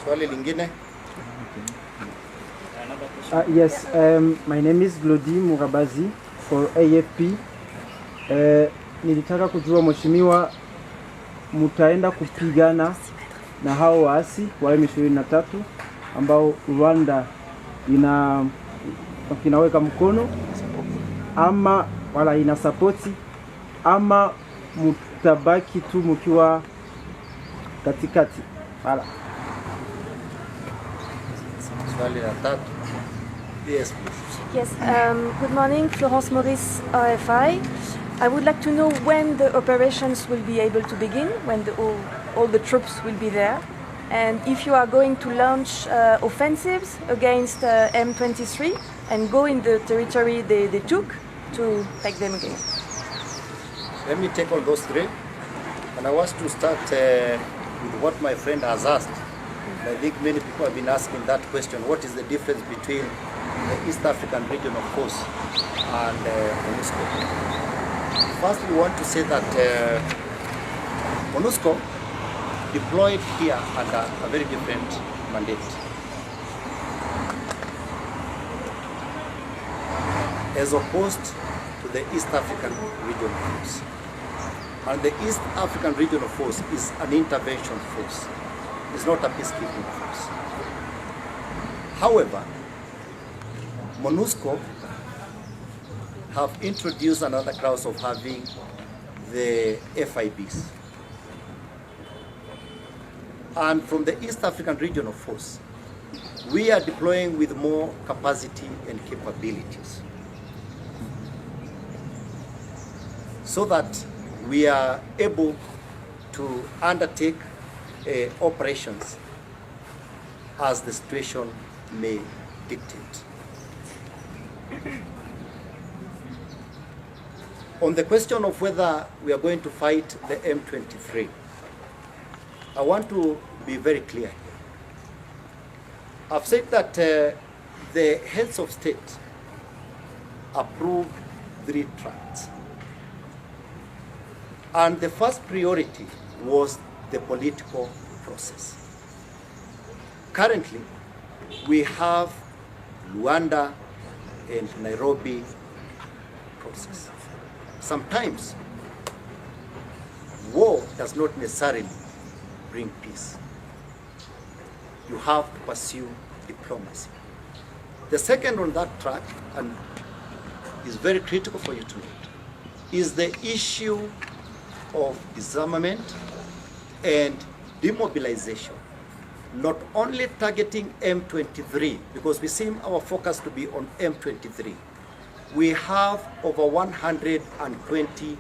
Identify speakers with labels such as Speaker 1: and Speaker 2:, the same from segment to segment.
Speaker 1: Swali lingine?
Speaker 2: Yes, my name is Glody Murabazi for AFP. Nilitaka kujua mheshimiwa, mutaenda kupigana na hao waasi wa M23 ambao Rwanda inaweka mkono ama wala ina support, ama mutabaki tu mkiwa katikati? Wala
Speaker 1: swali la tatu. Yes, please.
Speaker 3: Yes, good morning, Florence Maurice, RFI. I would like to know when the operations will be able to begin, when all the troops will be there, and if you are going to launch offensives against M23 and go in the territory they took to take them again.
Speaker 1: Let me take on those three. And I want to start with what my friend has asked. I think many people have been asking that question. What is the difference between the East African Regional Force and MONUSCO? First, we want to say that MONUSCO deployed here under a very different mandate. As opposed to the East African Regional Force. And the East African Regional Force is an intervention force. It's not a peacekeeping force. However, MONUSCO have introduced another clause of having the FIBs. And from the East African Regional Force, we are deploying with more capacity and capabilities, so that we are able to undertake operations as the situation may dictate. On the question of whether we are going to fight the M23, I want to be very clear here. I've said that the heads of state approved 3 tracts. And the first priority was the political process. Currently, we have Luanda and Nairobi process. Sometimes, war does not necessarily bring peace. You have to pursue diplomacy. The second on that track, and is very critical for you to note, is the issue of disarmament and demobilization, not only targeting M23, because we seem our focus to be on M23. We have over 120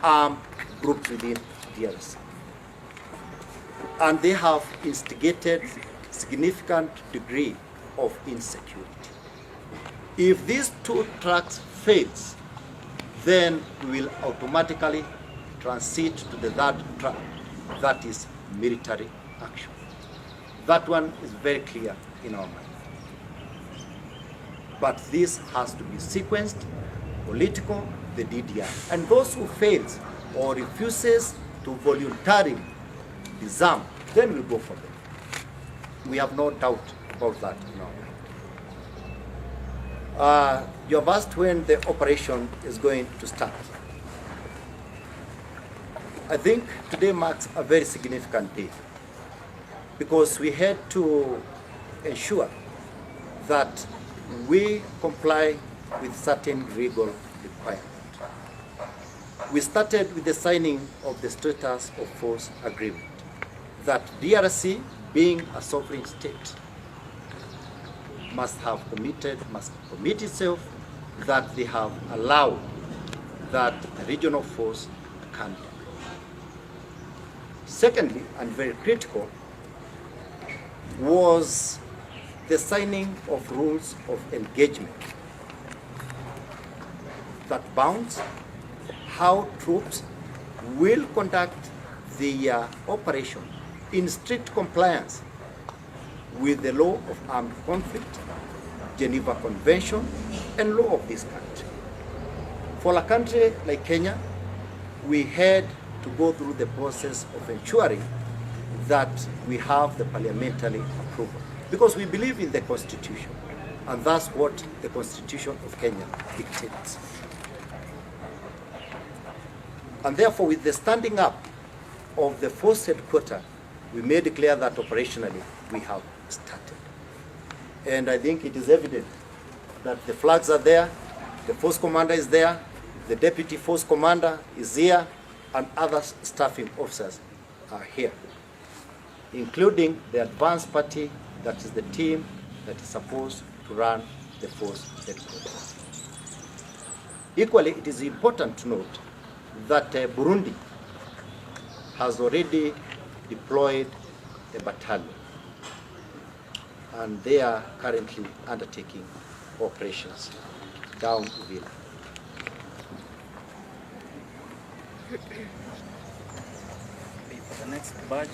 Speaker 1: armed groups within DRC. And they have instigated significant degree of insecurity. If these 2 tracks fails, then we will automatically transit to the 3rd track, that is military action. That one is very clear in our mind. But this has to be sequenced, political, the DDR. And those who fails or refuses to voluntarily disarm, then we'll go for them. We have no doubt about that in our mind. You have asked when the operation is going to start. I think today marks a very significant day, because we had to ensure that we comply with certain legal requirements. We started with the signing of the Status of Force Agreement, that DRC, being a sovereign state, must commit itself that they have allowed that regional force can do. Secondly, and very critical, was the signing of rules of engagement that bounds how troops will conduct the operation in strict compliance with the law of armed conflict, Geneva Convention, and law of this country. For a country like Kenya, we had to go through the process of ensuring that we have the parliamentary approval, because we believe in the Constitution, and that's what the Constitution of Kenya dictates. And therefore, with the standing up of the force headquarters, we made it clear that operationally we have started. And I think it is evident that the flags are there, the force commander is there, the deputy force commander is here, and other staffing officers are here, including the advance party, that is the team that is supposed to run the force headquarters. Equally, it is important to note that Burundi has already deployed a battalion, and they are currently undertaking operations down Uvira.
Speaker 4: The next batch